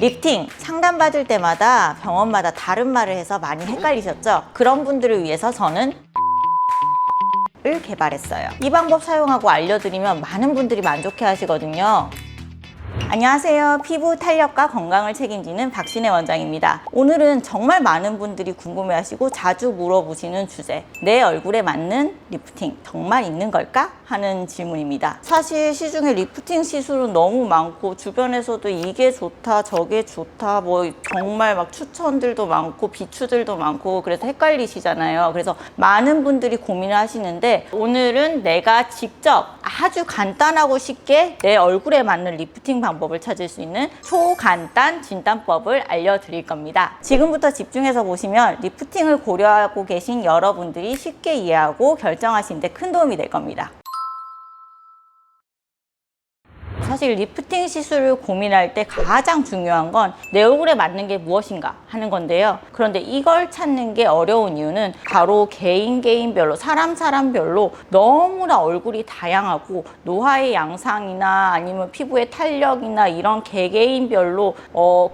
리프팅 상담받을 때마다 병원마다 다른 말을 해서 많이 헷갈리셨죠? 그런 분들을 위해서 저는 을 개발했어요. 이 방법 사용하고 알려드리면 많은 분들이 만족해 하시거든요. 안녕하세요. 피부 탄력과 건강을 책임지는 박신혜 원장입니다. 오늘은 정말 많은 분들이 궁금해하시고 자주 물어보시는 주제, 내 얼굴에 맞는 리프팅 정말 있는 걸까? 하는 질문입니다. 사실 시중에 리프팅 시술은 너무 많고 주변에서도 이게 좋다 저게 좋다 뭐 정말 막 추천들도 많고 비추들도 많고 그래서 헷갈리시잖아요. 그래서 많은 분들이 고민을 하시는데 오늘은 내가 직접 아주 간단하고 쉽게 내 얼굴에 맞는 리프팅 방법을 찾을 수 있는 초간단 진단법을 알려드릴 겁니다. 지금부터 집중해서 보시면 리프팅을 고려하고 계신 여러분들이 쉽게 이해하고 결정하시는 데 큰 도움이 될 겁니다. 사실 리프팅 시술을 고민할 때 가장 중요한 건 내 얼굴에 맞는 게 무엇인가 하는 건데요. 그런데 이걸 찾는 게 어려운 이유는 바로 개인별로 사람별로 너무나 얼굴이 다양하고 노화의 양상이나 아니면 피부의 탄력이나 이런 개개인별로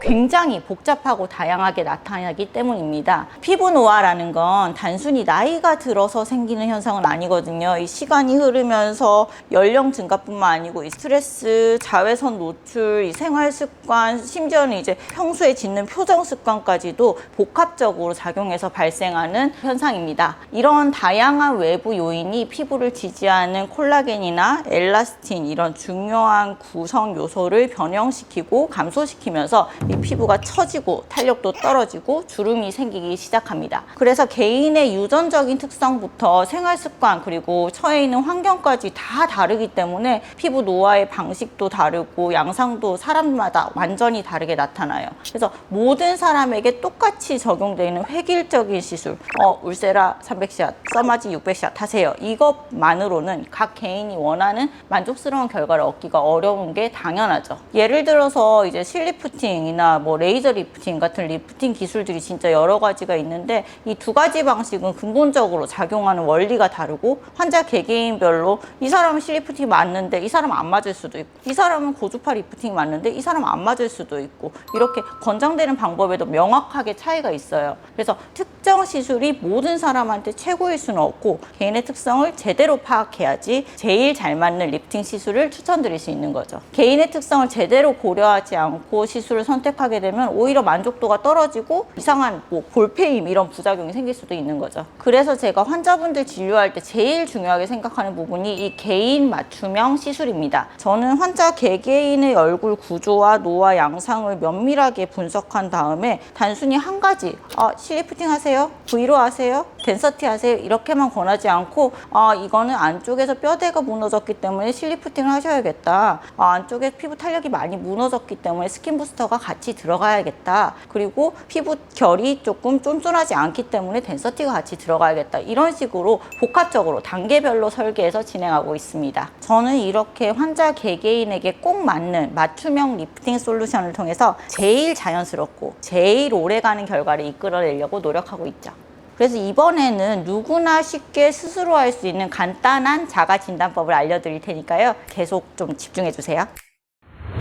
굉장히 복잡하고 다양하게 나타나기 때문입니다. 피부 노화라는 건 단순히 나이가 들어서 생기는 현상은 아니거든요. 이 시간이 흐르면서 연령 증가뿐만 아니고 이 스트레스, 자외선 노출, 이 생활 습관, 심지어는 이제 평소에 짓는 표정 습관까지도 복합적으로 작용해서 발생하는 현상입니다. 이런 다양한 외부 요인이 피부를 지지하는 콜라겐이나 엘라스틴 이런 중요한 구성 요소를 변형시키고 감소시키면서 이 피부가 처지고 탄력도 떨어지고 주름이 생기기 시작합니다. 그래서 개인의 유전적인 특성부터 생활 습관 그리고 처해 있는 환경까지 다 다르기 때문에 피부 노화의 방식도 다르고 양상도 사람마다 완전히 다르게 나타나요. 그래서 모든 사람에게 똑같이 적용되는 획일적인 시술, 울세라 300샷, 써마지 600샷 하세요. 이것만으로는 각 개인이 원하는 만족스러운 결과를 얻기가 어려운 게 당연하죠. 예를 들어서 이제 실리프팅이나 뭐 레이저 리프팅 같은 리프팅 기술들이 진짜 여러 가지가 있는데 이 두 가지 방식은 근본적으로 작용하는 원리가 다르고 환자 개개인별로 이 사람은 실리프팅 맞는데 이 사람은 안 맞을 수도 있고 이 사람은 고주파 리프팅 맞는데 이 사람은 안 맞을 수도 있고 이렇게 권장되는 방법에도 명확하게 차이가 있어요. 그래서 특정 시술이 모든 사람한테 최고일 수는 없고 개인의 특성을 제대로 파악해야지 제일 잘 맞는 리프팅 시술을 추천드릴 수 있는 거죠. 개인의 특성을 제대로 고려하지 않고 시술을 선택하게 되면 오히려 만족도가 떨어지고 이상한 뭐 볼페임 이런 부작용이 생길 수도 있는 거죠. 그래서 제가 환자분들 진료할 때 제일 중요하게 생각하는 부분이 이 개인 맞춤형 시술입니다. 저는 환자 개개인의 얼굴 구조와 노화 양상을 면밀하게 분석한 다음에 단순히 한 가지 실리프팅 하세요? V로 하세요? 덴서티 하세요? 이렇게만 권하지 않고 이거는 안쪽에서 뼈대가 무너졌기 때문에 실리프팅을 하셔야겠다. 안쪽에 피부 탄력이 많이 무너졌기 때문에 스킨 부스터가 같이 들어가야겠다. 그리고 피부 결이 조금 쫀쫀하지 않기 때문에 덴서티가 같이 들어가야겠다. 이런 식으로 복합적으로 단계별로 설계해서 진행하고 있습니다. 저는 이렇게 환자 개개인에게 꼭 맞는 맞춤형 리프팅 솔루션을 통해서 제일 자연스럽고 제일 오래가는 결과를 이끌어내려고 노력하고 있죠. 그래서 이번에는 누구나 쉽게 스스로 할 수 있는 간단한 자가 진단법을 알려드릴 테니까요. 계속 좀 집중해 주세요.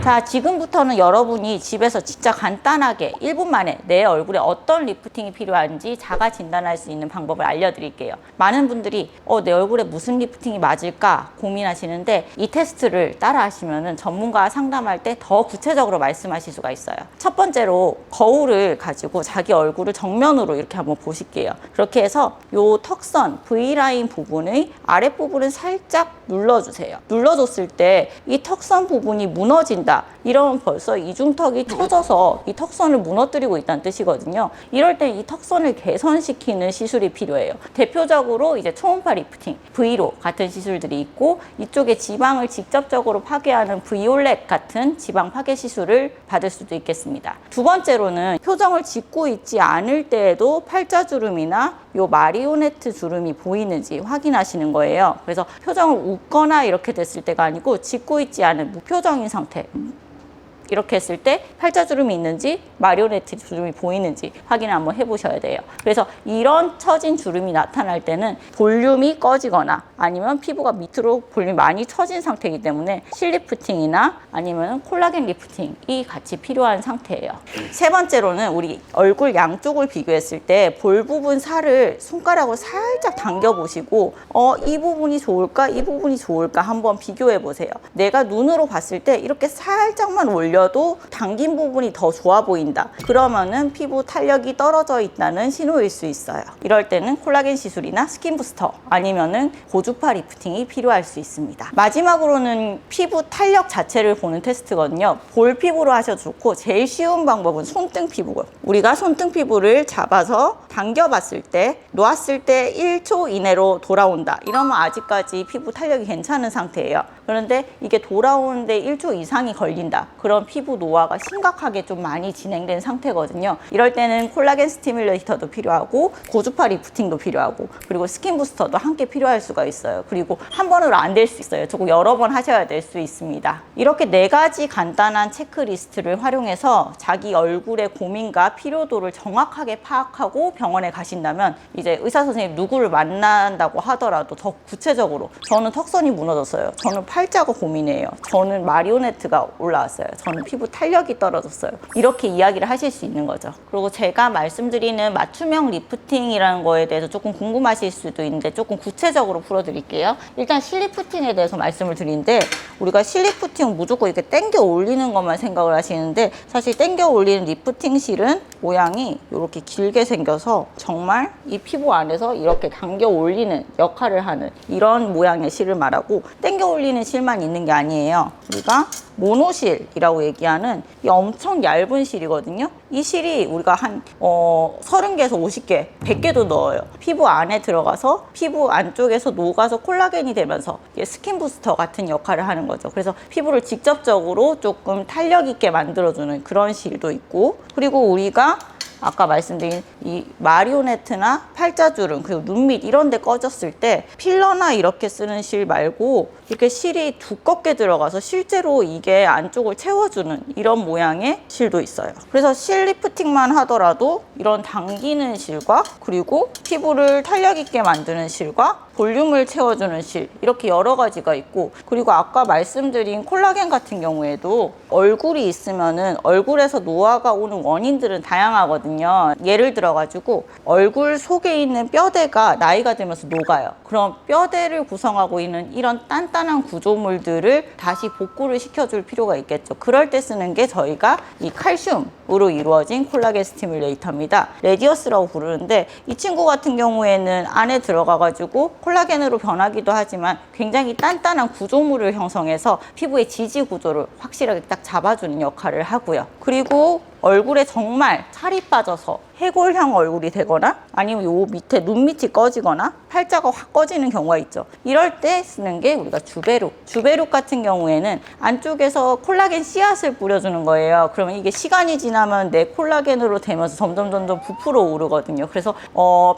자, 지금부터는 여러분이 집에서 진짜 간단하게 1분 만에 내 얼굴에 어떤 리프팅이 필요한지 자가 진단할 수 있는 방법을 알려드릴게요. 많은 분들이 내 얼굴에 무슨 리프팅이 맞을까 고민하시는데 이 테스트를 따라 하시면 전문가와 상담할 때 더 구체적으로 말씀하실 수가 있어요. 첫 번째로 거울을 가지고 자기 얼굴을 정면으로 이렇게 한번 보실게요. 그렇게 해서 요 턱선 V라인 부분의 아랫부분을 살짝 눌러주세요. 눌러줬을 때 이 턱선 부분이 무너진다. 이러면 벌써 이중턱이 처져서 이 턱선을 무너뜨리고 있다는 뜻이거든요. 이럴 때 이 턱선을 개선시키는 시술이 필요해요. 대표적으로 이제 초음파 리프팅, V로 같은 시술들이 있고 이쪽에 지방을 직접적으로 파괴하는 비올렛 같은 지방 파괴 시술을 받을 수도 있겠습니다. 두 번째로는 표정을 짓고 있지 않을 때에도 팔자주름이나 요 마리오네트 주름이 보이는지 확인하시는 거예요. 그래서 표정을 웃거나 이렇게 됐을 때가 아니고 짓고 있지 않은 무표정인 상태 이렇게 했을 때 팔자주름이 있는지 마리오네트 주름이 보이는지 확인을 한번 해보셔야 돼요. 그래서 이런 처진 주름이 나타날 때는 볼륨이 꺼지거나 아니면 피부가 밑으로 볼륨이 많이 처진 상태이기 때문에 실리프팅이나 아니면 콜라겐 리프팅이 같이 필요한 상태예요. 세 번째로는 우리 얼굴 양쪽을 비교했을 때 볼 부분 살을 손가락으로 살짝 당겨 보시고 이 부분이 좋을까 이 부분이 좋을까 한번 비교해 보세요. 내가 눈으로 봤을 때 이렇게 살짝만 올려도 당긴 부분이 더 좋아 보인다. 그러면은 피부 탄력이 떨어져 있다는 신호일 수 있어요. 이럴 때는 콜라겐 시술이나 스킨 부스터 아니면은 고주파 리프팅이 필요할 수 있습니다. 마지막으로는 피부 탄력 자체를 보는 테스트거든요. 볼 피부로 하셔도 좋고 제일 쉬운 방법은 손등 피부고요. 우리가 손등 피부를 잡아서 당겨봤을 때 놓았을 때 1초 이내로 돌아온다. 이러면 아직까지 피부 탄력이 괜찮은 상태예요. 그런데 이게 돌아오는데 1초 이상이 걸린다. 그럼 피부 노화가 심각하게 좀 많이 진행된 상태거든요. 이럴 때는 콜라겐 스티뮬레이터도 필요하고 고주파 리프팅도 필요하고 그리고 스킨 부스터도 함께 필요할 수가 있어요. 그리고 한 번으로 안 될 수 있어요. 조금 여러 번 하셔야 될 수 있습니다. 이렇게 4가지 간단한 체크리스트를 활용해서 자기 얼굴의 고민과 필요도를 정확하게 파악하고 병원에 가신다면 이제 의사 선생님 누구를 만난다고 하더라도 더 구체적으로 저는 턱선이 무너졌어요. 저는 팔자가 고민이에요. 저는 마리오네트가 올라왔어요. 저는 피부 탄력이 떨어졌어요. 이렇게 이야기를 하실 수 있는 거죠. 그리고 제가 말씀드리는 맞춤형 리프팅이라는 거에 대해서 조금 궁금하실 수도 있는데 조금 구체적으로 풀어드릴게요. 일단 실리프팅에 대해서 말씀을 드리는데 우리가 실리프팅은 무조건 이렇게 당겨 올리는 것만 생각을 하시는데 사실 당겨 올리는 리프팅 실은 모양이 이렇게 길게 생겨서 정말 이 피부 안에서 이렇게 당겨 올리는 역할을 하는 이런 모양의 실을 말하고 당겨 올리는 실만 있는 게 아니에요. 우리가 모노실이라고 얘기하는 이 엄청 얇은 실이거든요. 이 실이 우리가 한 30개에서 50개, 100개도 넣어요. 피부 안에 들어가서 피부 안쪽에서 녹아서 콜라겐이 되면서 스킨 부스터 같은 역할을 하는 거죠. 그래서 피부를 직접적으로 조금 탄력 있게 만들어주는 그런 실도 있고 그리고 우리가 아까 말씀드린 이 마리오네트나 팔자주름 그리고 눈밑 이런 데 꺼졌을 때 필러나 이렇게 쓰는 실 말고 이렇게 실이 두껍게 들어가서 실제로 이게 안쪽을 채워주는 이런 모양의 실도 있어요. 그래서 실 리프팅만 하더라도 이런 당기는 실과 그리고 피부를 탄력 있게 만드는 실과 볼륨을 채워주는 실 이렇게 여러 가지가 있고 그리고 아까 말씀드린 콜라겐 같은 경우에도 얼굴이 있으면은 얼굴에서 노화가 오는 원인들은 다양하거든요. 예를 들어 가지고 얼굴 속에 있는 뼈대가 나이가 들면서 녹아요. 그럼 뼈대를 구성하고 있는 이런 단단한 구조물들을 다시 복구를 시켜줄 필요가 있겠죠. 그럴 때 쓰는 게 저희가 이 칼슘으로 이루어진 콜라겐 스티뮬레이터입니다. 레디어스라고 부르는데 이 친구 같은 경우에는 안에 들어가 가지고 콜라겐으로 변하기도 하지만 굉장히 단단한 구조물을 형성해서 피부의 지지 구조를 확실하게 딱 잡아주는 역할을 하고요. 그리고 얼굴에 정말 살이 빠져서 해골형 얼굴이 되거나 아니면 요 밑에 눈 밑이 꺼지거나 팔자가 확 꺼지는 경우가 있죠. 이럴 때 쓰는 게 우리가 주베룩. 주베룩 같은 경우에는 안쪽에서 콜라겐 씨앗을 뿌려주는 거예요. 그러면 이게 시간이 지나면 내 콜라겐으로 되면서 점점 부풀어 오르거든요. 그래서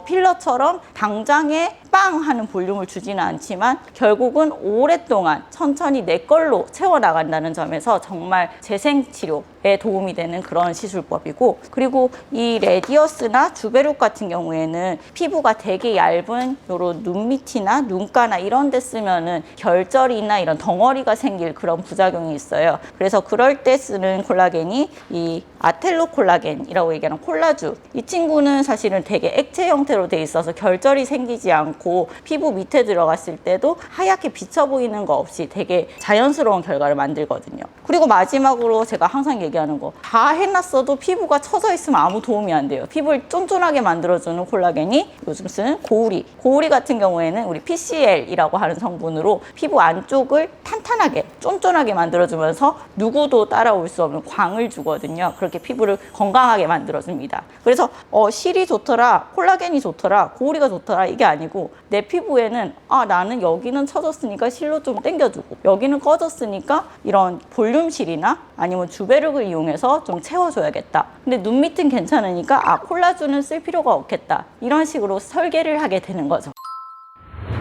필러처럼 당장에 빵 하는 볼륨을 주지는 않지만 결국은 오랫동안 천천히 내 걸로 채워나간다는 점에서 정말 재생치료에 도움이 되는 그런 시술법이고 그리고 이 레디어스나 주베룩 같은 경우에는 피부가 되게 얇은 요런 눈 밑이나 눈가나 이런 데 쓰면은 결절이나 이런 덩어리가 생길 그런 부작용이 있어요. 그래서 그럴 때 쓰는 콜라겐이 이 아텔로 콜라겐이라고 얘기하는 콜라주. 이 친구는 사실은 되게 액체 형태로 돼 있어서 결절이 생기지 않고 피부 밑에 들어갔을 때도 하얗게 비쳐 보이는 거 없이 되게 자연스러운 결과를 만들거든요. 그리고 마지막으로 제가 항상 얘기하는 거 다 해놨어도 피부가 처져 있으면 아무 도움이 안 돼요. 피부를 쫀쫀하게 만들어주는 콜라겐이 요즘 쓰는 고우리. 고우리 같은 경우에는 우리 PCL이라고 하는 성분으로 피부 안쪽을 탄탄하게 쫀쫀하게 만들어주면서 누구도 따라올 수 없는 광을 주거든요. 그렇게 피부를 건강하게 만들어줍니다. 그래서 실이 좋더라, 콜라겐이 좋더라, 고우리가 좋더라 이게 아니고 내 피부에는 나는 여기는 처졌으니까 실로 좀 당겨주고 여기는 꺼졌으니까 이런 볼륨실이나 아니면 주베룩을 이용해서 좀 채워줘야겠다. 근데 눈 밑은 괜찮으니까 콜라주는 쓸 필요가 없겠다. 이런 식으로 설계를 하게 되는 거죠.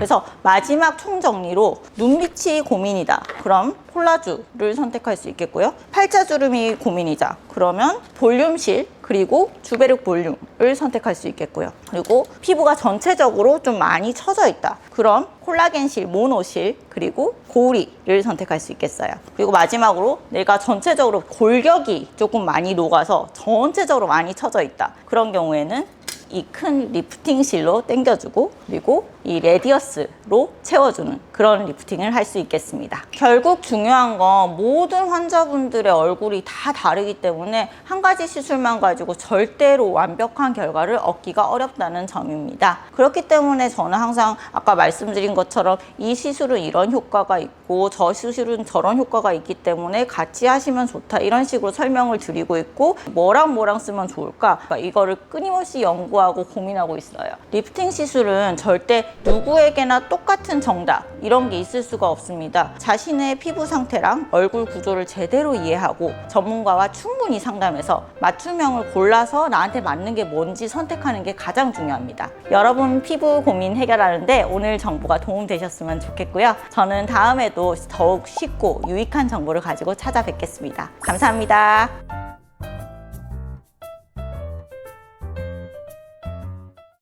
그래서 마지막 총정리로 눈빛이 고민이다. 그럼 콜라주를 선택할 수 있겠고요. 팔자주름이 고민이다. 그러면 볼륨실 그리고 주베륵 볼륨을 선택할 수 있겠고요. 그리고 피부가 전체적으로 좀 많이 처져 있다. 그럼 콜라겐실, 모노실 그리고 고우리를 선택할 수 있겠어요. 그리고 마지막으로 내가 전체적으로 골격이 조금 많이 녹아서 전체적으로 많이 처져 있다. 그런 경우에는 이 큰 리프팅실로 당겨주고 그리고 이 레디어스로 채워주는 그런 리프팅을 할 수 있겠습니다. 결국 중요한 건 모든 환자분들의 얼굴이 다 다르기 때문에 한 가지 시술만 가지고 절대로 완벽한 결과를 얻기가 어렵다는 점입니다. 그렇기 때문에 저는 항상 아까 말씀드린 것처럼 이 시술은 이런 효과가 있고 저 시술은 저런 효과가 있기 때문에 같이 하시면 좋다 이런 식으로 설명을 드리고 있고 뭐랑 쓰면 좋을까 이거를 끊임없이 연구하고 고민하고 있어요. 리프팅 시술은 절대 누구에게나 똑같은 정답 이런 게 있을 수가 없습니다. 자신의 피부 상태랑 얼굴 구조를 제대로 이해하고 전문가와 충분히 상담해서 맞춤형을 골라서 나한테 맞는 게 뭔지 선택하는 게 가장 중요합니다. 여러분 피부 고민 해결하는데 오늘 정보가 도움되셨으면 좋겠고요. 저는 다음에도 더욱 쉽고 유익한 정보를 가지고 찾아뵙겠습니다. 감사합니다.